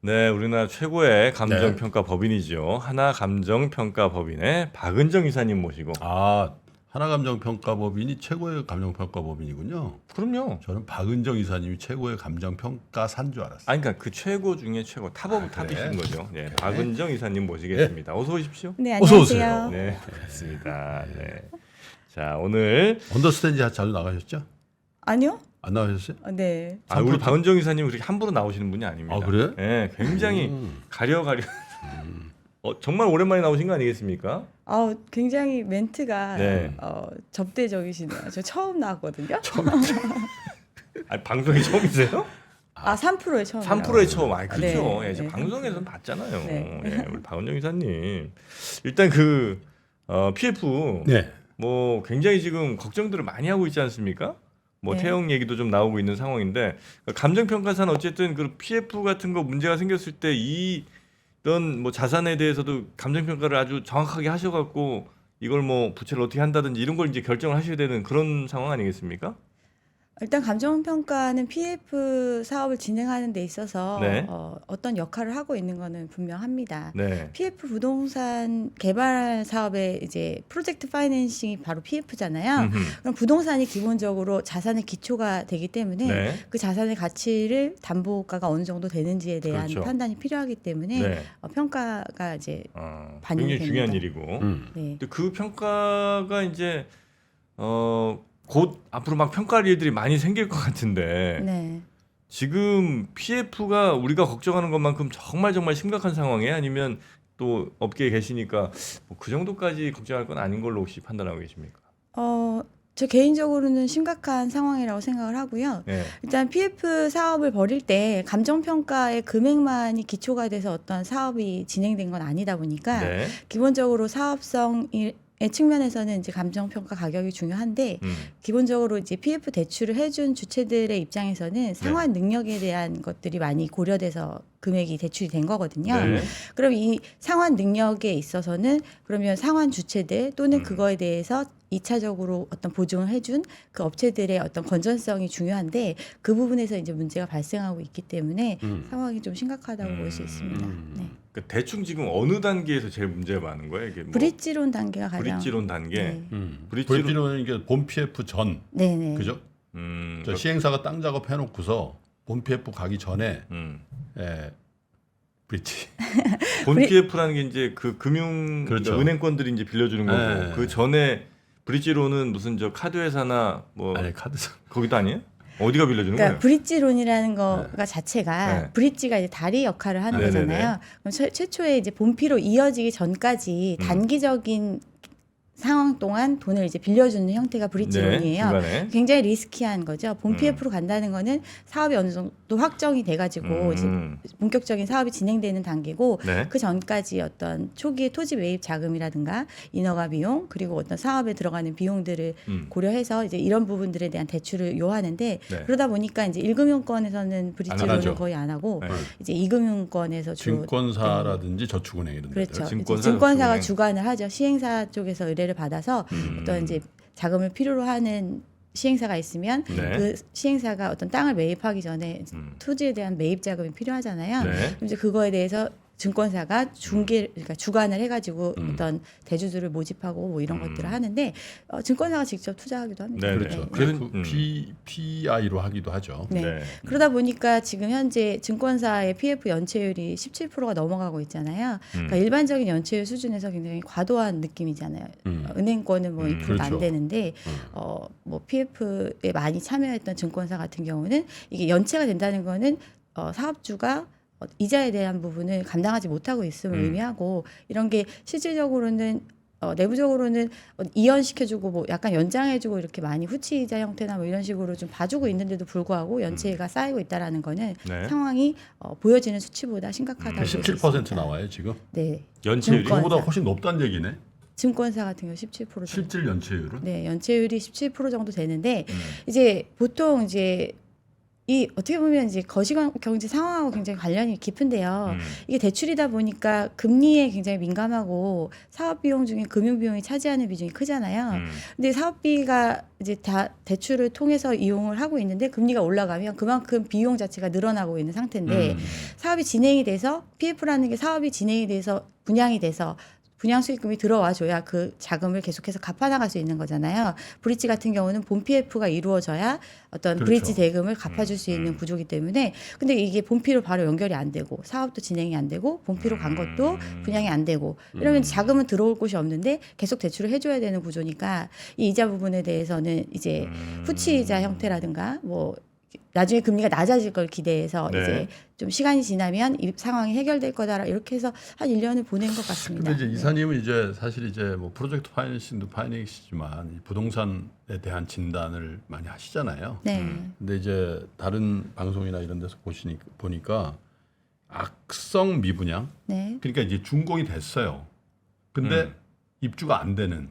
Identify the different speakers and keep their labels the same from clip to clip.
Speaker 1: 네, 우리나라 최고의 감정평가 법인이죠. 하나감정평가법인의 박은정 이사님 모시고.
Speaker 2: 아, 하나감정평가법인이 최고의 감정평가법인이군요.
Speaker 1: 그럼요.
Speaker 2: 저는 박은정 이사님이 최고의 감정평가사인 줄 알았어요.
Speaker 1: 아니, 그러니까 그 최고 중에 최고 탑오브
Speaker 2: 그래?
Speaker 1: 탑이신 거죠. 네, 박은정 이사님 모시겠습니다. 어서 오십시오.
Speaker 3: 네,
Speaker 2: 어서
Speaker 3: 안녕하세요.
Speaker 2: 오세요.
Speaker 1: 네, 반갑습니다. 네. 자, 오늘
Speaker 2: 언더스탠드 자주 나가셨죠?
Speaker 3: 아니요?
Speaker 2: 안 나가셨어요?
Speaker 3: 네.
Speaker 1: 우리 박은정 이사님 그렇게 함부로 나오시는 분이 아닙니다.
Speaker 2: 아, 그래요?
Speaker 1: 네, 굉장히 가려. 정말 오랜만에 나오신 거 아니겠습니까?
Speaker 3: 굉장히 멘트가
Speaker 1: 네.
Speaker 3: 접대적이시네요. 저 처음 나왔거든요.
Speaker 1: 아니, 방송이 처음이세요?
Speaker 3: 3%에 처음.
Speaker 1: 3%에 처음. 아, 그렇죠.
Speaker 3: 네,
Speaker 1: 예, 저
Speaker 3: 네,
Speaker 1: 방송에서는 봤잖아요.
Speaker 3: 네.
Speaker 1: 예, 우리 박은정 이사님. 일단 PF
Speaker 2: 네.
Speaker 1: 뭐 굉장히 지금 걱정들을 많이 하고 있지 않습니까? 뭐
Speaker 3: 네.
Speaker 1: 태형 얘기도 좀 나오고 있는 상황인데 감정평가사는 어쨌든 그 PF 같은 거 문제가 생겼을 때 이런 뭐 자산에 대해서도 감정평가를 아주 정확하게 하셔갖고 이걸 뭐 부채를 어떻게 한다든지 이런 걸 이제 결정을 하셔야 되는 그런 상황 아니겠습니까?
Speaker 3: 일단 감정평가는 PF 사업을 진행하는 데 있어서
Speaker 1: 네.
Speaker 3: 어떤 역할을 하고 있는 거는 분명합니다.
Speaker 1: 네.
Speaker 3: PF 부동산 개발 사업의 이제 프로젝트 파이낸싱이 바로 PF잖아요.
Speaker 1: 음흠.
Speaker 3: 그럼 부동산이 기본적으로 자산의 기초가 되기 때문에
Speaker 1: 네.
Speaker 3: 그 자산의 가치를 담보가가 어느 정도 되는지에 대한
Speaker 1: 그렇죠.
Speaker 3: 판단이 필요하기 때문에
Speaker 1: 네.
Speaker 3: 평가가 이제 반영이
Speaker 1: 굉장히 중요한
Speaker 3: 됩니다.
Speaker 1: 일이고.
Speaker 3: 네.
Speaker 1: 근데 그 평가가 이제 곧 앞으로 막 평가할 일들이 많이 생길 것 같은데
Speaker 3: 네.
Speaker 1: 지금 PF가 우리가 걱정하는 것만큼 정말 심각한 상황에 아니면 또 업계에 계시니까 뭐 그 정도까지 걱정할 건 아닌 걸로 혹시 판단하고 계십니까?
Speaker 3: 저 개인적으로는 심각한 상황이라고 생각을 하고요.
Speaker 1: 네.
Speaker 3: 일단 PF 사업을 벌일 때 감정평가의 금액만이 기초가 돼서 어떤 사업이 진행된 건 아니다 보니까
Speaker 1: 네.
Speaker 3: 기본적으로 사업성의 측면에서는 이제 감정평가 가격이 중요한데 기본적으로 이제 PF 대출을 해준 주체들의 입장에서는 상환 능력에 대한 것들이 많이 고려돼서 금액이 대출이 된 거거든요.
Speaker 1: 네.
Speaker 3: 그럼 이 상환 능력에 있어서는 그러면 상환 주체들 또는 그거에 대해서 2차적으로 어떤 보증을 해준 그 업체들의 어떤 건전성이 중요한데 그 부분에서 이제 문제가 발생하고 있기 때문에 상황이 좀 심각하다고 볼 수 있습니다. 네.
Speaker 1: 그러니까 대충 지금 어느 단계에서 제일 문제가 많은 거예요? 이게 뭐
Speaker 3: 브릿지론 단계가 가장
Speaker 1: 브릿지론 단계.
Speaker 3: 네.
Speaker 2: 브릿지론은 이게 본 PF 전,
Speaker 3: 네네.
Speaker 2: 그죠?
Speaker 1: 그러니까
Speaker 2: 시행사가 땅 작업 해놓고서 본 PF 가기 전에 브릿지.
Speaker 1: 본 PF라는 게 이제 그 금융
Speaker 2: 그렇죠.
Speaker 1: 그러니까 은행권들이 이제 빌려주는 거고
Speaker 2: 네.
Speaker 1: 그 전에 브릿지론은 무슨 저 카드 회사나 뭐
Speaker 2: 아니 카드사.
Speaker 1: 거기도 아니에요? 어디가 빌려주는
Speaker 3: 그러니까
Speaker 1: 거예요?
Speaker 3: 브릿지론이라는 거가 자체가
Speaker 1: 네.
Speaker 3: 브릿지가 이제 다리 역할을 하는
Speaker 1: 네네네.
Speaker 3: 거잖아요. 그럼 최초에 이제 본피로 이어지기 전까지 단기적인 상황 동안 돈을 이제 빌려주는 형태가 브릿지론이에요.
Speaker 1: 네, 중간에.
Speaker 3: 굉장히 리스키한 거죠. 본 PF로 간다는 거는 사업이 어느 정도 확정이 돼가지고 이제 본격적인 사업이 진행되는 단계고
Speaker 1: 네.
Speaker 3: 그 전까지 어떤 초기의 토지 매입 자금이라든가 인허가 비용 그리고 어떤 사업에 들어가는 비용들을 고려해서 이제 이런 부분들에 대한 대출을 요하는데
Speaker 1: 네.
Speaker 3: 그러다 보니까 이제 1금융권에서는
Speaker 2: 안
Speaker 3: 브릿지론을
Speaker 2: 하죠.
Speaker 3: 거의 안 하고
Speaker 1: 네.
Speaker 3: 이제 2금융권에서 주로
Speaker 2: 증권사라든지 저축은행 이런 데들.
Speaker 3: 그렇죠.
Speaker 1: 증권사,
Speaker 3: 이제 증권사가
Speaker 1: 저축은행.
Speaker 3: 주관을 하죠. 시행사 쪽에서 의뢰를 받아서 어떤 이제 자금을 필요로 하는 시행사가 있으면
Speaker 1: 네.
Speaker 3: 그 시행사가 어떤 땅을 매입하기 전에 토지에 대한 매입 자금이 필요하잖아요.
Speaker 1: 네.
Speaker 3: 그럼 이제 그거에 대해서 증권사가 그러니까 주관을 해가지고 어떤 대주주를 모집하고 뭐 이런 것들을 하는데 증권사가 직접 투자하기도 합니다.
Speaker 1: 네,
Speaker 2: 그렇죠.
Speaker 1: 네.
Speaker 2: 그래서
Speaker 1: 음.
Speaker 2: PI로 하기도 하죠.
Speaker 3: 네.
Speaker 1: 네.
Speaker 3: 그러다 보니까 지금 현재 증권사의 PF 연체율이 17%가 넘어가고 있잖아요. 그러니까 일반적인 연체율 수준에서 굉장히 과도한 느낌이잖아요. 은행권은 뭐 2%도
Speaker 2: 그렇죠.
Speaker 3: 안 되는데 뭐 PF에 많이 참여했던 증권사 같은 경우는 이게 연체가 된다는 거는 사업주가 이자에 대한 부분을 감당하지 못하고 있음을 의미하고 이런 게 실질적으로는 내부적으로는 이연시켜주고 뭐 약간 연장해주고 이렇게 많이 후치이자 형태나 뭐 이런 식으로 좀 봐주고 있는데도 불구하고 연체가 쌓이고 있다라는 거는
Speaker 1: 네.
Speaker 3: 상황이 보여지는 수치보다 심각하다고 볼수
Speaker 2: 17%
Speaker 3: 있습니다.
Speaker 2: 나와요 지금.
Speaker 3: 네.
Speaker 1: 연체율이
Speaker 3: 증권.
Speaker 2: 그거보다 훨씬 높다는 얘기네.
Speaker 3: 증권사 같은 경우 17% 정도.
Speaker 2: 실질 연체율은.
Speaker 3: 네, 연체율이 17% 정도 되는데 이제 보통 이제 이 어떻게 보면 이제 거시경제 상황하고 굉장히 관련이 깊은데요. 이게 대출이다 보니까 금리에 굉장히 민감하고 사업 비용 중에 금융 비용이 차지하는 비중이 크잖아요. 근데 사업비가 이제 다 대출을 통해서 이용을 하고 있는데 금리가 올라가면 그만큼 비용 자체가 늘어나고 있는 상태인데 사업이 진행이 돼서 PF라는 게 사업이 진행이 돼서 분양이 돼서 분양 수익금이 들어와 줘야 그 자금을 계속해서 갚아나갈 수 있는 거잖아요. 브릿지 같은 경우는 본 PF가 이루어져야 어떤
Speaker 2: 그렇죠.
Speaker 3: 브릿지 대금을 갚아줄 수 있는 구조기 때문에 근데 이게 본피로 바로 연결이 안 되고 사업도 진행이 안 되고 본피로 간 것도 분양이 안 되고 이러면 자금은 들어올 곳이 없는데 계속 대출을 해줘야 되는 구조니까 이 이자 부분에 대해서는 이제 후치이자 형태라든가 뭐 나중에 금리가 낮아질 걸 기대해서
Speaker 1: 네.
Speaker 3: 이제 좀 시간이 지나면 이 상황이 해결될 거다 이렇게 해서 한 1년을 보낸 것 같습니다.
Speaker 2: 근데 이제 이사님은 이제 사실 이제 뭐 프로젝트 파이낸싱도 파이낸싱이지만 이 부동산에 대한 진단을 많이 하시잖아요.
Speaker 3: 네.
Speaker 2: 근데 이제 다른 방송이나 이런 데서 보니까 악성 미분양,
Speaker 3: 네.
Speaker 2: 그러니까 이제 준공이 됐어요. 근데 입주가 안 되는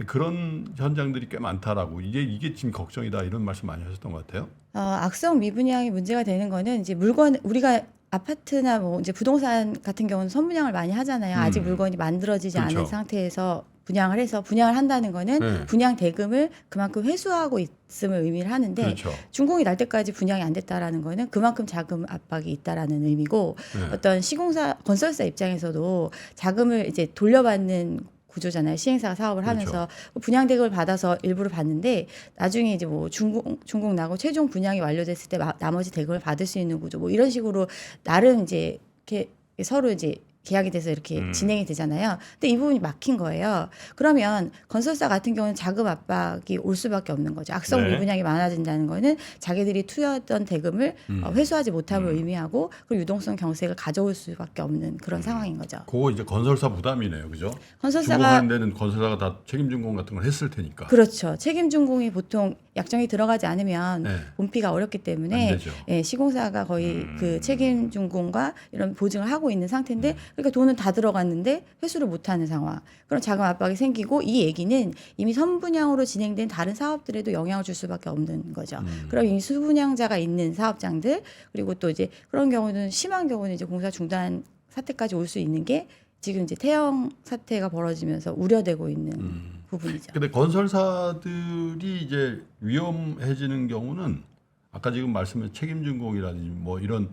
Speaker 2: 그런 현장들이 꽤 많다라고 이게 지금 걱정이다 이런 말씀 많이 하셨던 것 같아요.
Speaker 3: 악성 미분양이 문제가 되는 거는 이제 물건 우리가 아파트나 뭐 이제 부동산 같은 경우는 선분양을 많이 하잖아요. 아직 물건이 만들어지지
Speaker 2: 그렇죠.
Speaker 3: 않은 상태에서 분양을 해서 분양을 한다는 거는
Speaker 2: 네.
Speaker 3: 분양 대금을 그만큼 회수하고 있음을 의미를 하는데
Speaker 2: 그렇죠.
Speaker 3: 준공이 날 때까지 분양이 안 됐다라는 거는 그만큼 자금 압박이 있다라는 의미고
Speaker 2: 네.
Speaker 3: 어떤 시공사 건설사 입장에서도 자금을 이제 돌려받는 구조잖아요. 시행사가 사업을
Speaker 2: 그렇죠.
Speaker 3: 하면서 분양 대금을 받아서 일부를 받는데 나중에 이제 뭐 준공 나고 최종 분양이 완료됐을 때 나머지 대금을 받을 수 있는 구조 뭐 이런 식으로 나름 이제 이렇게 서로 이제 계약이 돼서 이렇게 진행이 되잖아요. 근데 이 부분이 막힌 거예요. 그러면 건설사 같은 경우는 자금 압박이 올 수밖에 없는 거죠. 악성
Speaker 1: 네.
Speaker 3: 미분양이 많아진다는 거는 자기들이 투여했던 대금을 회수하지 못함을 의미하고 그 유동성 경색을 가져올 수밖에 없는 그런 상황인 거죠.
Speaker 2: 그거 이제 건설사 부담이네요, 그죠?
Speaker 3: 건설사가
Speaker 2: 준공하는 데는 건설사가 다 책임 준공 같은 걸 했을 테니까.
Speaker 3: 그렇죠. 책임 준공이 보통 약정이 들어가지 않으면
Speaker 2: 네.
Speaker 3: 본피가 어렵기
Speaker 2: 안
Speaker 3: 때문에
Speaker 2: 되죠.
Speaker 3: 예, 시공사가 거의 그 책임 준공과 이런 보증을 하고 있는 상태인데 그러니까 돈은 다 들어갔는데 회수를 못하는 상황. 그런 자금 압박이 생기고 이 얘기는 이미 선분양으로 진행된 다른 사업들에도 영향을 줄 수밖에 없는 거죠. 그럼 이미 수분양자가 있는 사업장들 그리고 또 이제 그런 경우는 심한 경우는 이제 공사 중단 사태까지 올 수 있는 게 지금 이제 태형 사태가 벌어지면서 우려되고 있는 부분이죠.
Speaker 2: 근데 건설사들이 이제 위험해지는 경우는 아까 지금 말씀하신 책임 준공이라든지 뭐 이런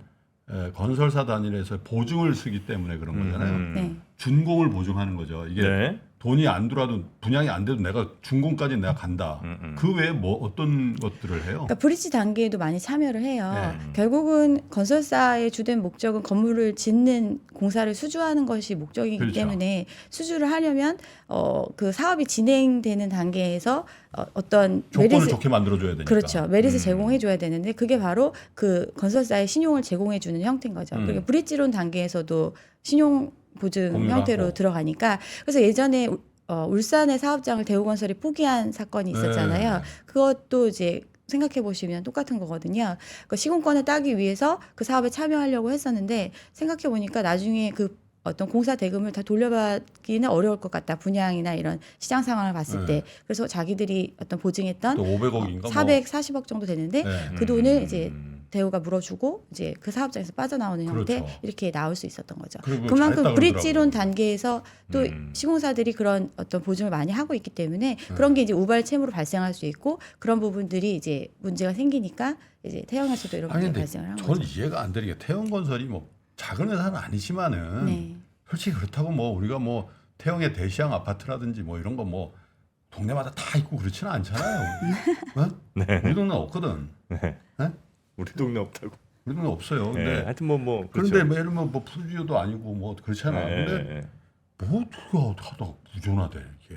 Speaker 2: 건설사 단위에서 보증을 쓰기 때문에 그런 거잖아요.
Speaker 3: 네.
Speaker 2: 준공을 보증하는 거죠. 이게
Speaker 1: 네.
Speaker 2: 돈이 안 들어와도 분양이 안 돼도 내가 준공까지 내가 간다. 그 외에 뭐 어떤 것들을 해요?
Speaker 3: 그러니까 브릿지 단계에도 많이 참여를 해요.
Speaker 2: 네.
Speaker 3: 결국은 건설사의 주된 목적은 건물을 짓는 공사를 수주하는 것이 목적이기
Speaker 2: 그렇죠.
Speaker 3: 때문에 수주를 하려면 그 사업이 진행되는 단계에서 어떤
Speaker 2: 조건을 좋게 만들어줘야 되니까.
Speaker 3: 그렇죠. 메릿을 제공해줘야 되는데 그게 바로 그 건설사의 신용을 제공해주는 형태인 거죠. 그러니까 브릿지론 단계에서도 신용 보증
Speaker 2: 공유를
Speaker 3: 형태로
Speaker 2: 하고.
Speaker 3: 들어가니까 그래서 예전에 울산의 사업장을 대우건설이 포기한 사건이 있었잖아요.
Speaker 2: 네.
Speaker 3: 그것도 이제 생각해 보시면 똑같은 거거든요. 그 시공권을 따기 위해서 그 사업에 참여하려고 했었는데 생각해 보니까 나중에 그 어떤 공사 대금을 다 돌려받기는 어려울 것 같다. 분양이나 이런 시장 상황을 봤을 때. 그래서 자기들이 어떤 보증했던
Speaker 2: 또 500억인가
Speaker 3: 440억 정도 되는데
Speaker 2: 네.
Speaker 3: 그 돈을 이제 대우가 물어주고 이제 그 사업장에서 빠져나오는 형태
Speaker 2: 그렇죠.
Speaker 3: 이렇게 나올 수 있었던 거죠.
Speaker 2: 그리고
Speaker 3: 그만큼
Speaker 2: 잘했다
Speaker 3: 브릿지론
Speaker 2: 그러더라고요.
Speaker 3: 단계에서 또 시공사들이 그런 어떤 보증을 많이 하고 있기 때문에 그런 게 이제 우발 채무로 발생할 수 있고 그런 부분들이 이제 문제가 생기니까 이제 태형에서도 이런
Speaker 2: 아니
Speaker 3: 문제가
Speaker 2: 근데
Speaker 3: 발생을 한
Speaker 2: 저는
Speaker 3: 거죠.
Speaker 2: 이해가 안 되는 게 태형건설이 뭐 작은 회사는 아니지만은
Speaker 3: 네.
Speaker 2: 솔직히 그렇다고 뭐 우리가 뭐 태형의 대시양 아파트라든지 뭐 이런 거 뭐 동네마다 다 있고 그렇지는 않잖아요. 어?
Speaker 1: 네.
Speaker 2: 우리 동네 없거든.
Speaker 1: 네.
Speaker 2: 네?
Speaker 1: 우리 동네 없다고.
Speaker 2: 우리 동네 없어요.
Speaker 1: 네.
Speaker 2: 근데
Speaker 1: 하여튼 뭐
Speaker 2: 그런데
Speaker 1: 그렇죠.
Speaker 2: 뭐 예를 들면 뭐 푸주도 아니고 뭐 그렇잖아.
Speaker 1: 네.
Speaker 2: 근데 뭐 어떻게 하다가 부존하대 이게?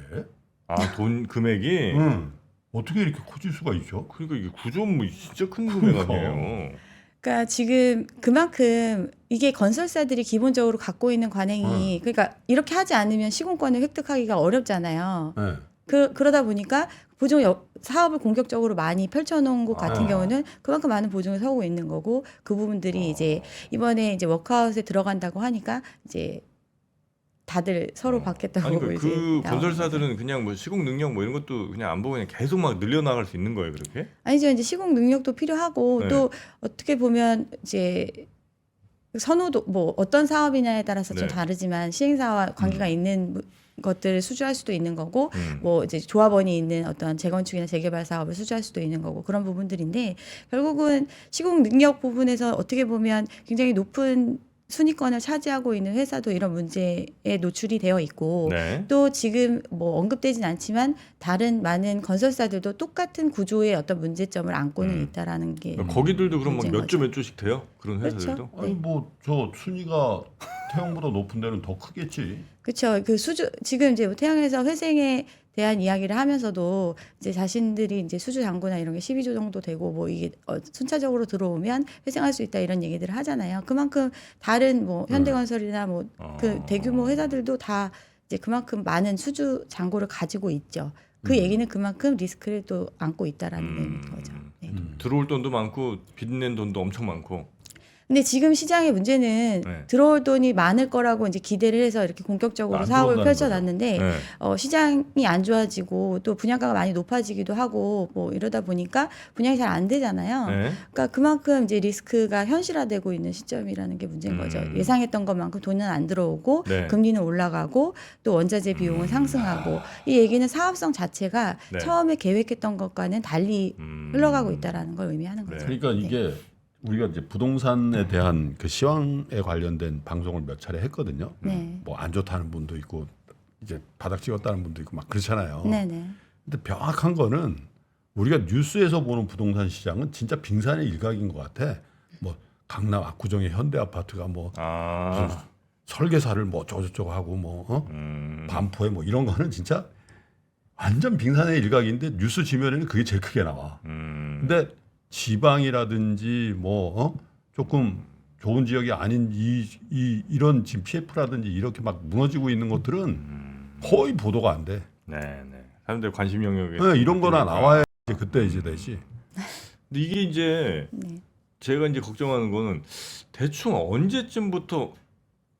Speaker 1: 돈 금액이
Speaker 2: 응. 어떻게 이렇게 커질 수가 있죠?
Speaker 1: 그러니까 이게 구조는 뭐 진짜 큰 금액
Speaker 2: 그러니까.
Speaker 1: 아니에요.
Speaker 3: 그러니까 지금 그만큼 이게 건설사들이 기본적으로 갖고 있는 관행이 그러니까 이렇게 하지 않으면 시공권을 획득하기가 어렵잖아요.
Speaker 2: 네.
Speaker 3: 그러다 보니까 사업을 공격적으로 많이 펼쳐놓은 곳 같은
Speaker 2: 아.
Speaker 3: 경우는 그만큼 많은 보증을 서고 있는 거고 그 부분들이 이제 이번에 이제 워크아웃에 들어간다고 하니까 이제 다들 서로 받겠다고
Speaker 1: 아니
Speaker 3: 이제
Speaker 1: 그
Speaker 3: 나오는
Speaker 1: 건설사들은 그냥 뭐 시공 능력 뭐 이런 것도 그냥 안 보고 그냥 계속 막 늘려나갈 수 있는 거예요, 그렇게?
Speaker 3: 아니죠. 이제 시공 능력도 필요하고
Speaker 1: 네.
Speaker 3: 또 어떻게 보면 이제 선호도 뭐 어떤 사업이냐에 따라서 좀
Speaker 1: 네.
Speaker 3: 다르지만 시행사와 관계가 있는 것들을 수주할 수도 있는 거고
Speaker 1: 음.
Speaker 3: 뭐 이제 조합원이 있는 어떤 재건축이나 재개발 사업을 수주할 수도 있는 거고 그런 부분들인데 결국은 시공 능력 부분에서 어떻게 보면 굉장히 높은 순위권을 차지하고 있는 회사도 이런 문제에 노출이 되어 있고
Speaker 1: 네.
Speaker 3: 또 지금 뭐 언급되진 않지만 다른 많은 건설사들도 똑같은 구조의 어떤 문제점을 안고는 있다라는 게
Speaker 1: 그러니까 거기들도 그럼
Speaker 3: 문제인
Speaker 1: 몇 조
Speaker 3: 거죠.
Speaker 1: 몇 조씩 돼요? 그런
Speaker 3: 그렇죠.
Speaker 1: 회사들도?
Speaker 3: 네.
Speaker 2: 아니 뭐 저 순위가 태형보다 높은 데는 더 크겠지.
Speaker 3: 그렇죠. 그 수주 지금 이제 태양에서 회생에 대한 이야기를 하면서도 이제 자신들이 이제 수주 잔고나 이런 게 12조 정도 되고 뭐 이게 순차적으로 들어오면 회생할 수 있다 이런 얘기들을 하잖아요. 그만큼 다른 뭐 현대건설이나 뭐 그 대규모 회사들도 다 이제 그만큼 많은 수주 잔고를 가지고 있죠. 그 얘기는 그만큼 리스크를 또 안고 있다라는 의미인 거죠. 네.
Speaker 1: 들어올 돈도 많고 빚낸 돈도 엄청 많고.
Speaker 3: 근데 지금 시장의 문제는
Speaker 1: 네.
Speaker 3: 들어올 돈이 많을 거라고 이제 기대를 해서 이렇게 본격적으로
Speaker 2: 안
Speaker 3: 사업을
Speaker 2: 들어온다는
Speaker 3: 펼쳐놨는데
Speaker 1: 네.
Speaker 3: 시장이 안 좋아지고 또 분양가가 많이 높아지기도 하고 뭐 이러다 보니까 분양이 잘 안 되잖아요.
Speaker 1: 네.
Speaker 3: 그러니까 그만큼 이제 리스크가 현실화되고 있는 시점이라는 게 문제인 거죠. 예상했던 것만큼 돈은 안 들어오고
Speaker 1: 네.
Speaker 3: 금리는 올라가고 또 원자재 비용은 상승하고 이 얘기는 사업성 자체가
Speaker 1: 네.
Speaker 3: 처음에 계획했던 것과는 달리 흘러가고 있다라는 걸 의미하는 거죠.
Speaker 1: 네.
Speaker 2: 그러니까 이게 우리가 이제 부동산에 대한 그 시황에 관련된 방송을 몇 차례 했거든요.
Speaker 3: 네.
Speaker 2: 뭐 안 좋다는 분도 있고 이제 바닥 찍었다는 분도 있고 막 그렇잖아요.
Speaker 3: 네네.
Speaker 2: 근데 명확한 거는 우리가 뉴스에서 보는 부동산 시장은 진짜 빙산의 일각인 것 같아. 뭐 강남 압구정의 현대 아파트가 뭐
Speaker 1: 아.
Speaker 2: 설계사를 뭐 어쩌고저쩌고 하고 뭐 반포에 뭐 이런 거는 진짜 완전 빙산의 일각인데 뉴스 지면에는 그게 제일 크게 나와. 근데 지방이라든지 뭐 조금 좋은 지역이 아닌 이런 지금 PF라든지 이렇게 막 무너지고 있는 것들은 거의 보도가 안 돼.
Speaker 1: 네, 네. 사람들 관심 영역에
Speaker 2: 네, 이런 거나 나와야 그때 이제 되지.
Speaker 1: 근데 이게 이제
Speaker 3: 네.
Speaker 1: 제가 이제 걱정하는 거는 대충 언제쯤부터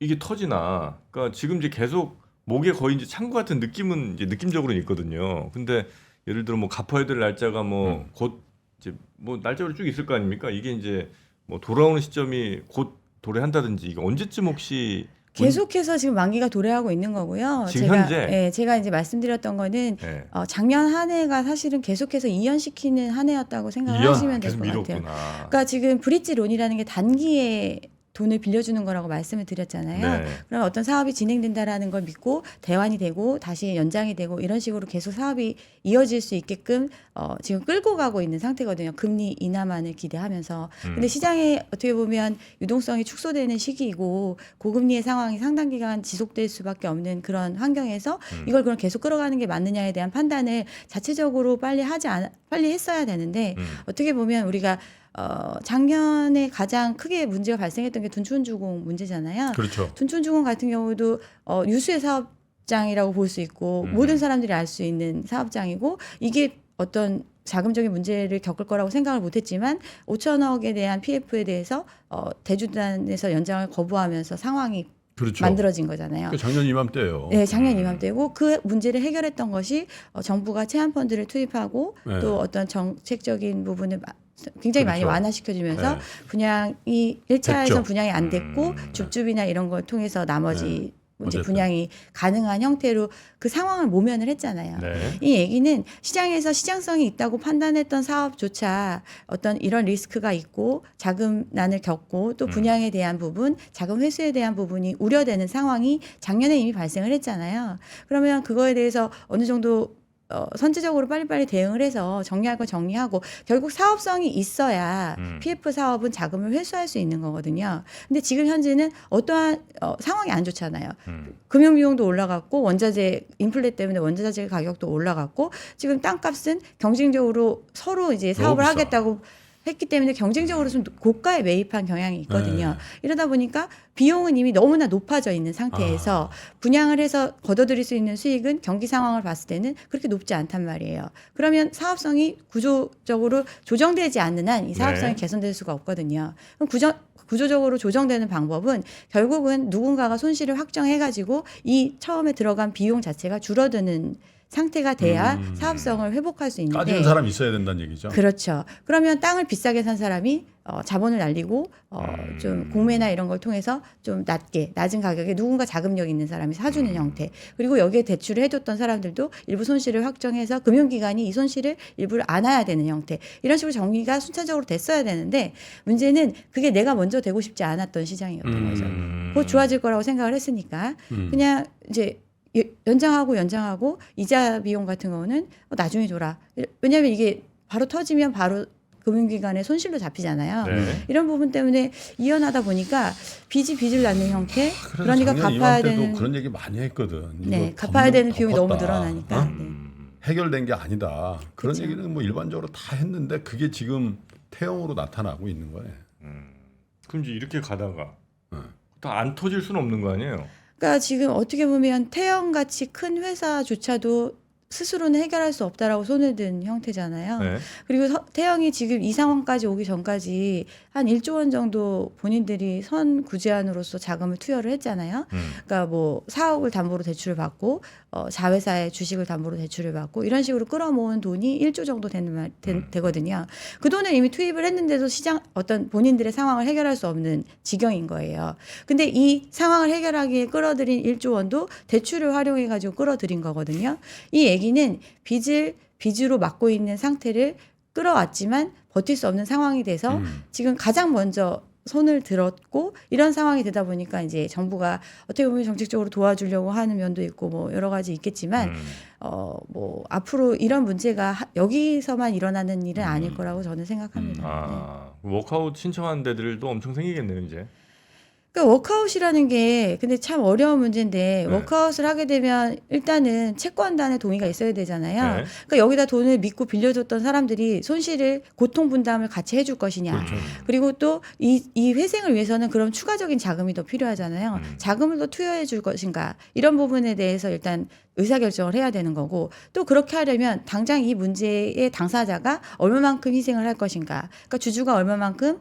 Speaker 1: 이게 터지나. 그러니까 지금 이제 계속 목에 거의 이제 창고 같은 느낌은 이제 느낌적으로는 있거든요. 근데 예를 들어 뭐 갚아야 될 날짜가 뭐 곧 이제 뭐 날짜로 쭉 있을 거 아닙니까? 이게 이제 뭐 돌아오는 시점이 곧 도래한다든지 이게 언제쯤 혹시
Speaker 3: 계속해서 지금 만기가 도래하고 있는 거고요.
Speaker 1: 지금
Speaker 3: 제가,
Speaker 1: 현재?
Speaker 3: 예, 제가 이제 말씀드렸던 거는
Speaker 1: 네.
Speaker 3: 작년 한 해가 사실은 계속해서 이연시키는 한 해였다고 생각을
Speaker 2: 2년?
Speaker 3: 하시면 될
Speaker 1: 계속
Speaker 3: 것 같아요.
Speaker 1: 미뤘구나.
Speaker 3: 그러니까 지금 브릿지 론이라는 게 단기에 돈을 빌려주는 거라고 말씀을 드렸잖아요.
Speaker 1: 네.
Speaker 3: 그럼 어떤 사업이 진행된다라는 걸 믿고 대환이 되고 다시 연장이 되고 이런 식으로 계속 사업이 이어질 수 있게끔 지금 끌고 가고 있는 상태거든요. 금리 인하만을 기대하면서. 근데 시장에 어떻게 보면 유동성이 축소되는 시기이고 고금리의 상황이 상당 기간 지속될 수밖에 없는 그런 환경에서 이걸 그럼 계속 끌어가는 게 맞느냐에 대한 판단을 자체적으로 빨리 했어야 되는데 어떻게 보면 우리가 작년에 가장 크게 문제가 발생했던 게 둔촌주공 문제잖아요.
Speaker 2: 그렇죠.
Speaker 3: 둔촌주공 같은 경우도 유수의 사업장이라고 볼 수 있고 모든 사람들이 알 수 있는 사업장이고 이게 어떤 자금적인 문제를 겪을 거라고 생각을 못했지만 5천억에 대한 PF에 대해서 대주단에서 연장을 거부하면서 상황이
Speaker 2: 그렇죠.
Speaker 3: 만들어진 거잖아요.
Speaker 2: 그 작년 이맘때예요.
Speaker 3: 네, 작년 이맘때고 그 문제를 해결했던 것이 정부가 체한 펀드를 투입하고
Speaker 2: 네.
Speaker 3: 또 어떤 정책적인 부분을 굉장히 많이
Speaker 2: 그렇죠.
Speaker 3: 완화시켜주면서
Speaker 2: 네.
Speaker 3: 분양이 1차에서
Speaker 2: 됐죠.
Speaker 3: 분양이 안 됐고 줍줍이나 이런 걸 통해서 나머지 이제
Speaker 2: 어쨌든.
Speaker 3: 분양이 가능한 형태로 그 상황을 모면을 했잖아요.
Speaker 1: 네.
Speaker 3: 이 얘기는 시장에서 시장성이 있다고 판단했던 사업조차 어떤 이런 리스크가 있고 자금난을 겪고 또 분양에 대한 부분, 자금 회수에 대한 부분이 우려되는 상황이 작년에 이미 발생을 했잖아요. 그러면 그거에 대해서 어느 정도 선제적으로 빨리빨리 대응을 해서 정리할 거 정리하고 결국 사업성이 있어야 PF 사업은 자금을 회수할 수 있는 거거든요. 근데 지금 현재는 어떠한 상황이 안 좋잖아요. 금융 비용도 올라갔고 원자재 인플레 때문에 원자재 가격도 올라갔고 지금 땅값은 경쟁적으로 서로 이제 사업을
Speaker 2: 비싸.
Speaker 3: 하겠다고 했기 때문에 경쟁적으로 좀 고가에 매입한 경향이 있거든요.
Speaker 2: 네.
Speaker 3: 이러다 보니까 비용은 이미 너무나 높아져 있는 상태에서 분양을 해서 걷어들일 수 있는 수익은 경기 상황을 봤을 때는 그렇게 높지 않단 말이에요. 그러면 사업성이 구조적으로 조정되지 않는 한 이 사업성이
Speaker 1: 네.
Speaker 3: 개선될 수가 없거든요. 그럼 구조적으로 조정되는 방법은 결국은 누군가가 손실을 확정해가지고 이 처음에 들어간 비용 자체가 줄어드는 상태가 돼야 사업성을 회복할 수 있는데
Speaker 2: 까지는 사람이 있어야 된다는 얘기죠.
Speaker 3: 그렇죠. 그러면 땅을 비싸게 산 사람이 자본을 날리고 좀 공매나 이런 걸 통해서 좀 낮은 가격에 누군가 자금력 있는 사람이 사주는 형태. 그리고 여기에 대출을 해줬던 사람들도 일부 손실을 확정해서 금융기관이 이 손실을 일부를 안아야 되는 형태. 이런 식으로 정리가 순차적으로 됐어야 되는데 문제는 그게 내가 먼저 되고 싶지 않았던 시장이었던 거죠. 곧 좋아질 거라고 생각을 했으니까 그냥 이제 연장하고 이자 비용 같은 경우는 나중에 줘라. 왜냐하면 이게 바로 터지면 바로 금융기관의 손실로 잡히잖아요.
Speaker 1: 네.
Speaker 3: 이런 부분 때문에 이연하다 보니까 빚을 낳는 형태. 그러니까
Speaker 2: 작년
Speaker 3: 갚아야
Speaker 2: 이맘때도
Speaker 3: 되는
Speaker 2: 그런 얘기 많이 했거든.
Speaker 3: 네,
Speaker 2: 이거
Speaker 3: 갚아야 되는
Speaker 2: 더
Speaker 3: 비용이 너무
Speaker 2: 컸다.
Speaker 3: 늘어나니까.
Speaker 2: 어?
Speaker 3: 네.
Speaker 2: 해결된 게 아니다. 그런
Speaker 3: 그쵸.
Speaker 2: 얘기는 뭐 일반적으로 다 했는데 그게 지금 태형으로 나타나고 있는 거예요.
Speaker 1: 그럼 이제 이렇게 가다가
Speaker 2: 네.
Speaker 1: 다 안 터질 수는 없는 거 아니에요?
Speaker 3: 그러니까 지금 어떻게 보면 태형같이 큰 회사조차도 스스로는 해결할 수 없다라고 손을 든 형태잖아요.
Speaker 1: 네.
Speaker 3: 그리고 태형이 지금 이 상황까지 오기 전까지 한 1조 원 정도 본인들이 선구제안으로서 자금을 투여를 했잖아요. 그러니까 뭐 4억을 담보로 대출을 받고 자회사의 주식을 담보로 대출을 받고 이런 식으로 끌어모은 돈이 1조 정도 되거든요. 그 돈을 이미 투입을 했는데도 시장 어떤 본인들의 상황을 해결할 수 없는 지경인 거예요. 근데 이 상황을 해결하기에 끌어들인 1조 원도 대출을 활용해 가지고 끌어들인 거거든요. 이 얘기는 빚으로 막고 있는 상태를 끌어왔지만 버틸 수 없는 상황이 돼서 지금 가장 먼저 손을 들었고 이런 상황이 되다 보니까 이제 정부가 어떻게 보면 정책적으로 도와주려고 하는 면도 있고 뭐 여러 가지 있겠지만 뭐 앞으로 이런 문제가 여기서만 일어나는 일은 아닐 거라고 저는 생각합니다. 네.
Speaker 1: 워크아웃 신청한 데들도 엄청 생기겠네요 이제.
Speaker 3: 그러니까 워크아웃이라는 게 근데 참 어려운 문제인데
Speaker 1: 네.
Speaker 3: 워크아웃을 하게 되면 일단은 채권단의 동의가 있어야 되잖아요.
Speaker 1: 네.
Speaker 3: 그러니까 여기다 돈을 믿고 빌려줬던 사람들이 손실을 고통 분담을 같이 해줄 것이냐.
Speaker 2: 그렇죠.
Speaker 3: 그리고 또 이 회생을 위해서는 그럼 추가적인 자금이 더 필요하잖아요. 자금을 더 투여해 줄 것인가. 이런 부분에 대해서 일단 의사결정을 해야 되는 거고 또 그렇게 하려면 당장 이 문제의 당사자가 얼마만큼 희생을 할 것인가. 그러니까 주주가 얼마만큼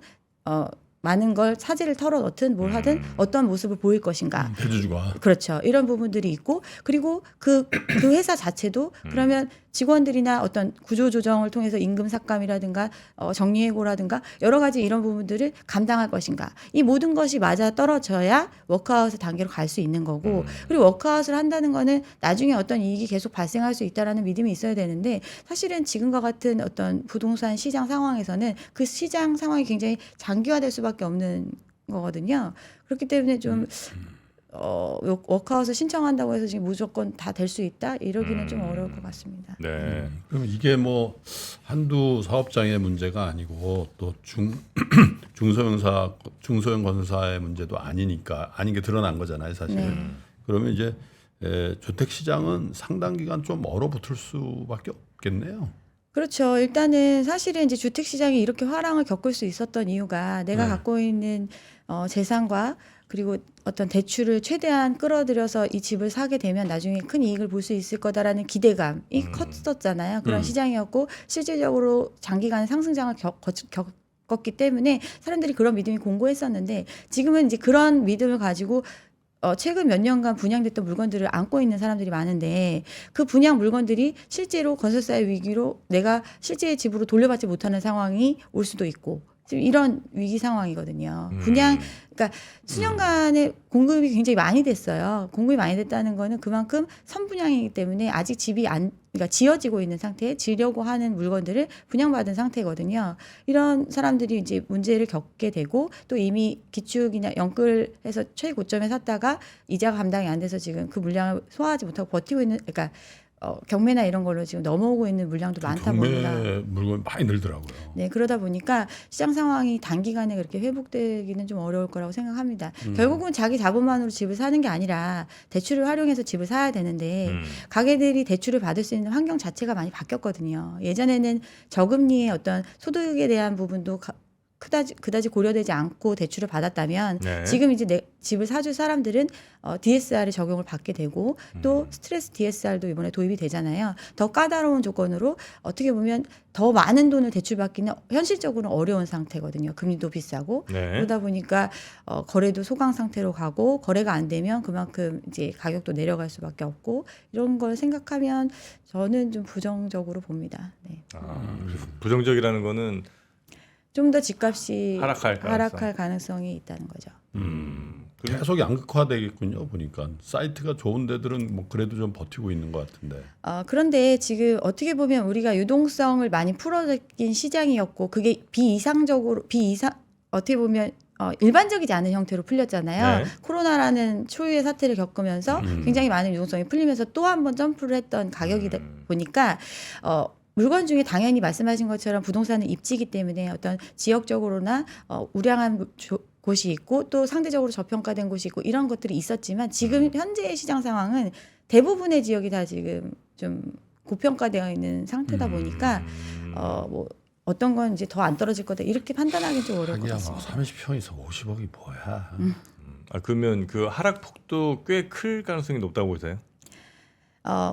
Speaker 3: 많은 걸 사지를 털어 넣든 뭘 하든 어떤 모습을 보일 것인가.
Speaker 2: 대주주가.
Speaker 3: 그렇죠. 이런 부분들이 있고 그리고 그 회사 자체도 그러면 직원들이나 어떤 구조 조정을 통해서 임금 삭감이라든가 정리해고라든가 여러 가지 이런 부분들을 감당할 것인가. 이 모든 것이 맞아 떨어져야 워크아웃의 단계로 갈 수 있는 거고 그리고 워크아웃을 한다는 거는 나중에 어떤 이익이 계속 발생할 수 있다라는 믿음이 있어야 되는데 사실은 지금과 같은 어떤 부동산 시장 상황에서는 그 시장 상황이 굉장히 장기화될 수밖에 없는 거거든요. 그렇기 때문에 좀 워크아웃을 신청한다고 해서 지금 무조건 다 될 수 있다 이러기는 좀 어려울 것 같습니다.
Speaker 1: 네.
Speaker 2: 그럼 이게 뭐 한두 사업장의 문제가 아니고 또 중소형 건설사의 문제도 아니니까 아닌 게 드러난 거잖아요, 사실.
Speaker 3: 네.
Speaker 2: 그러면 이제 주택 시장은 상당 기간 좀 얼어붙을 수밖에 없겠네요.
Speaker 3: 그렇죠. 일단은 사실은 이제 주택 시장이 이렇게 화랑을 겪을 수 있었던 이유가 내가
Speaker 2: 네.
Speaker 3: 갖고 있는 재산과 그리고 어떤 대출을 최대한 끌어들여서 이 집을 사게 되면 나중에 큰 이익을 볼 수 있을 거다라는 기대감이 컸었잖아요. 그런 시장이었고 실질적으로 장기간 상승장을 겪었기 때문에 사람들이 그런 믿음이 공고했었는데 지금은 이제 그런 믿음을 가지고 최근 몇 년간 분양됐던 물건들을 안고 있는 사람들이 많은데 그 분양 물건들이 실제로 건설사의 위기로 내가 실제 집으로 돌려받지 못하는 상황이 올 수도 있고 지금 이런 위기 상황이거든요. 그러니까 수년간의 공급이 굉장히 많이 됐어요. 공급이 많이 됐다는 거는 그만큼 선분양이기 때문에 아직 집이 그러니까 지어지고 있는 상태에 지려고 하는 물건들을 분양받은 상태거든요. 이런 사람들이 이제 문제를 겪게 되고 또 이미 기축이나 연끌해서 최고점에 샀다가 이자가 감당이 안 돼서 지금 그 물량을 소화하지 못하고 버티고 있는, 그러니까 경매나 이런 걸로 지금 넘어오고 있는 물량도 많다 보니까
Speaker 2: 경매 물건 많이 늘더라고요.
Speaker 3: 네, 그러다 보니까 시장 상황이 단기간에 그렇게 회복되기는 좀 어려울 거라고 생각합니다. 결국은 자기 자본만으로 집을 사는 게 아니라 대출을 활용해서 집을 사야 되는데 가게들이 대출을 받을 수 있는 환경 자체가 많이 바뀌었거든요. 예전에는 저금리의 어떤 소득에 대한 부분도 그다지 고려되지 않고 대출을 받았다면
Speaker 1: 네.
Speaker 3: 지금 이제 내 집을 사줄 사람들은 DSR을 적용을 받게 되고 또 스트레스 DSR도 이번에 도입이 되잖아요. 더 까다로운 조건으로 어떻게 보면 더 많은 돈을 대출받기는 현실적으로 어려운 상태거든요. 금리도 비싸고
Speaker 1: 네.
Speaker 3: 그러다 보니까 거래도 소강 상태로 가고 거래가 안 되면 그만큼 이제 가격도 내려갈 수밖에 없고 이런 걸 생각하면 저는 좀 부정적으로 봅니다. 네.
Speaker 1: 그래서 부정적이라는 거는
Speaker 3: 좀 더 집값이
Speaker 1: 하락할
Speaker 3: 가능성이 있다는 거죠.
Speaker 2: 계속 양극화되겠군요. 보니까 사이트가 좋은 데들은 뭐 그래도 좀 버티고 있는 것 같은데.
Speaker 3: 그런데 지금 어떻게 보면 우리가 유동성을 많이 풀어적인 시장이었고 그게 어떻게 보면 일반적이지 않은 형태로 풀렸잖아요.
Speaker 1: 네.
Speaker 3: 코로나라는 초유의 사태를 겪으면서 굉장히 많은 유동성이 풀리면서 또 한 번 점프를 했던 가격이다 보니까 물건 중에 당연히 말씀하신 것처럼 부동산은 입지이기 때문에 어떤 지역적으로나 우량한 곳이 있고 또 상대적으로 저평가된 곳이 있고 이런 것들이 있었지만 지금 현재의 시장 상황은 대부분의 지역이 다 지금 좀 고평가되어 있는 상태다 보니까 뭐 어떤 건 이제 더 안 떨어질 거다 이렇게 판단하기는 좀 어려울 것
Speaker 2: 하기야 뭐
Speaker 3: 같습니다.
Speaker 2: 30평에서 50억이 뭐야.
Speaker 1: 그러면 그 하락폭도 꽤 클 가능성이 높다고 보세요?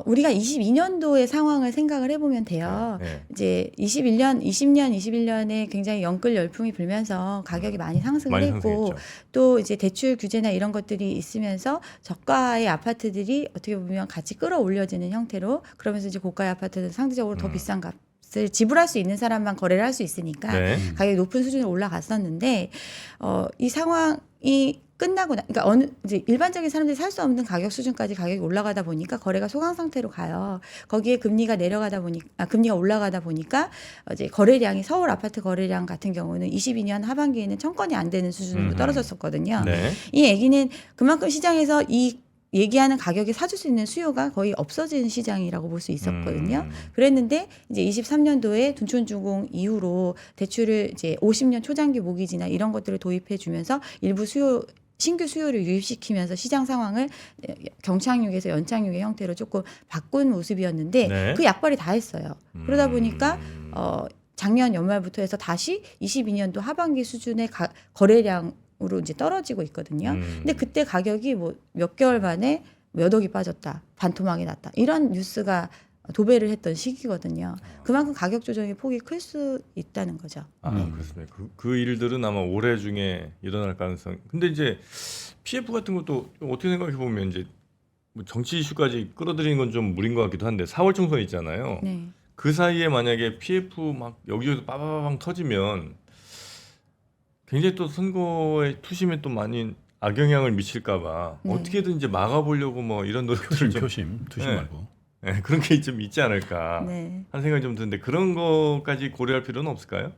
Speaker 3: 우리가 22년도의 상황을 생각을 해보면 돼요.
Speaker 1: 네.
Speaker 3: 이제 21년에 굉장히 영끌 열풍이 불면서 가격이 많이 상승을
Speaker 1: 많이
Speaker 3: 했고
Speaker 1: 상승했죠.
Speaker 3: 또 이제 대출 규제나 이런 것들이 있으면서 저가의 아파트들이 어떻게 보면 같이 끌어올려지는 형태로 그러면서 이제 고가의 아파트는 상대적으로 더 비싼 값을 지불할 수 있는 사람만 거래를 할 수 있으니까
Speaker 1: 네.
Speaker 3: 가격이 높은 수준으로 올라갔었는데 이 상황이 끝나고 그러니까 이제 일반적인 사람들이 살 수 없는 가격 수준까지 가격이 올라가다 보니까 거래가 소강 상태로 가요. 거기에 금리가 금리가 올라가다 보니까 이제 거래량이 서울 아파트 거래량 같은 경우는 22년 하반기에는 1,000건이 안 되는 수준으로 떨어졌었거든요.
Speaker 1: 네.
Speaker 3: 이 얘기는 그만큼 시장에서 이 얘기하는 가격에 사줄 수 있는 수요가 거의 없어진 시장이라고 볼 수 있었거든요. 그랬는데 이제 23년도에 둔촌주공 이후로 대출을 이제 50년 초장기 모기지나 이런 것들을 도입해 주면서 일부 신규 수요를 유입시키면서 시장 상황을 경착륙에서 연착륙의 형태로 조금 바꾼 모습이었는데
Speaker 1: 네.
Speaker 3: 그 약발이 다 했어요. 그러다 보니까 작년 연말부터 해서 다시 22년도 하반기 수준의 거래량으로 이제 떨어지고 있거든요. 근데 그때 가격이 뭐 몇 개월 만에 몇 억이 빠졌다, 반토막이 났다 이런 뉴스가 도배를 했던 시기거든요. 그만큼 가격 조정의 폭이 클 수 있다는 거죠.
Speaker 1: 그렇습니다. 그 일들은 아마 올해 중에 일어날 가능성. 근데 이제 PF 같은 것도 좀 어떻게 생각해 보면 이제 뭐 정치 이슈까지 끌어들이는 건 좀 무리인 것 같기도 한데 4월 총선 있잖아요.
Speaker 3: 네.
Speaker 1: 그 사이에 만약에 PF 막 여기저기서 빠바바방 터지면 굉장히 또 선거의 투심에 또 많이 악영향을 미칠까봐 어떻게든 이제 막아보려고 뭐 이런 노력들을 좀
Speaker 2: 투심
Speaker 1: 네.
Speaker 2: 말고.
Speaker 1: 네, 그런 게 좀 있지 않을까
Speaker 3: 네.
Speaker 1: 하는 생각이 좀 드는데 그런 거까지 고려할 필요는 없을까요?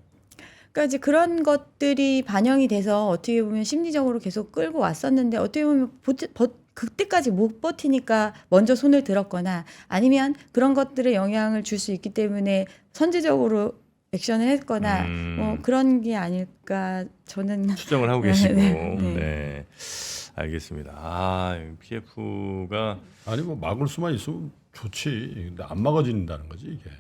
Speaker 3: 그러니까 이제 그런 것들이 반영이 돼서 어떻게 보면 심리적으로 계속 끌고 왔었는데 어떻게 보면 그때까지 못 버티니까 먼저 손을 들었거나 아니면 그런 것들에 영향을 줄 수 있기 때문에 선제적으로 액션을 했거나 뭐 그런 게 아닐까 저는
Speaker 1: 추정을 하고 계시고
Speaker 3: 네.
Speaker 1: 네. 알겠습니다. PF가
Speaker 2: 아니 뭐 막을 수만 있으면 좋지. 근데 안 막아진다는 거지 이게.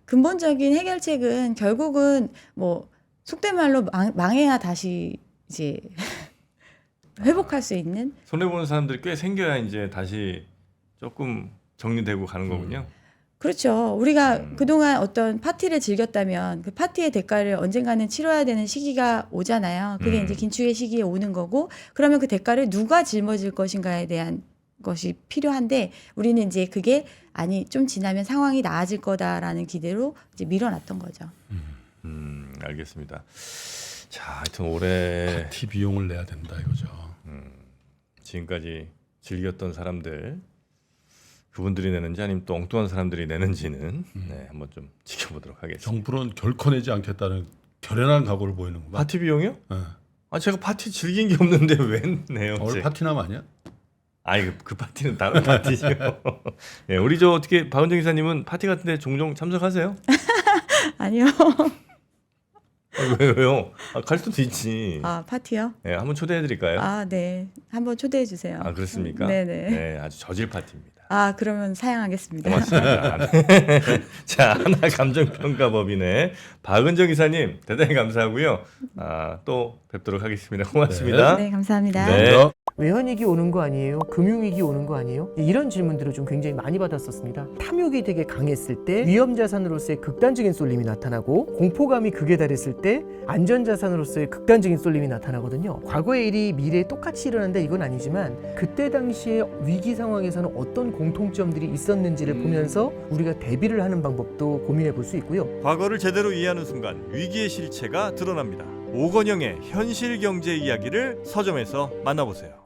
Speaker 3: 근본적인 해결책은 결국은 뭐 속된 말로 망해야 다시 이제 회복할 수 있는
Speaker 1: 손해 보는 사람들이 꽤 생겨야 이제 다시 조금 정리되고 가는 거군요.
Speaker 3: 그렇죠. 우리가 그동안 어떤 파티를 즐겼다면 그 파티의 대가를 언젠가는 치러야 되는 시기가 오잖아요. 그게 이제 긴축의 시기에 오는 거고 그러면 그 대가를 누가 짊어질 것인가에 대한 것이 필요한데 우리는 이제 그게 좀 지나면 상황이 나아질 거다라는 기대로 이제 밀어놨던 거죠.
Speaker 1: 알겠습니다. 자, 하여튼 올해
Speaker 2: 파티 비용을 내야 된다 이거죠.
Speaker 1: 지금까지 즐겼던 사람들 그분들이 내는지 아니면 또 엉뚱한 사람들이 내는지는 네, 한번 좀 지켜보도록 하겠습니다.
Speaker 2: 정부는 결코 내지 않겠다는 결연한 각오를 보이는구만.
Speaker 1: 파티 비용이요?
Speaker 2: 네.
Speaker 1: 제가 파티 즐긴 게 없는데 왜 내요?
Speaker 2: 오늘 파티남 아니야?
Speaker 1: 아이 그 파티는 다른 파티죠. 예, 우리 저 어떻게 박은정 기사님은 파티 같은데 종종 참석하세요?
Speaker 3: 아니요.
Speaker 1: 왜요? 갈 수도 있지.
Speaker 3: 아 파티요?
Speaker 1: 예, 한번 초대해드릴까요?
Speaker 3: 아 네. 한번 초대해 주세요.
Speaker 1: 아 그렇습니까?
Speaker 3: 네네.
Speaker 1: 네, 아주 저질 파티입니다.
Speaker 3: 아 그러면 사양하겠습니다.
Speaker 1: 고맙습니다. 자, 하나 감정평가법인의 박은정 이사님 대단히 감사하고요. 또 뵙도록 하겠습니다. 고맙습니다.
Speaker 3: 네 감사합니다.
Speaker 1: 네.
Speaker 4: 외환위기 오는 거 아니에요? 금융위기 오는 거 아니에요? 이런 질문들을 좀 굉장히 많이 받았었습니다. 탐욕이 되게 강했을 때 위험자산으로서의 극단적인 쏠림이 나타나고 공포감이 극에 달했을 때 안전자산으로서의 극단적인 쏠림이 나타나거든요. 과거의 일이 미래에 똑같이 일어난다 이건 아니지만 그때 당시에 위기 상황에서는 어떤 공통점들이 있었는지를 보면서 우리가 대비를 하는 방법도 고민해 볼 수 있고요.
Speaker 1: 과거를 제대로 이해하는 순간 위기의 실체가 드러납니다. 오건영의 현실 경제 이야기를 서점에서 만나보세요.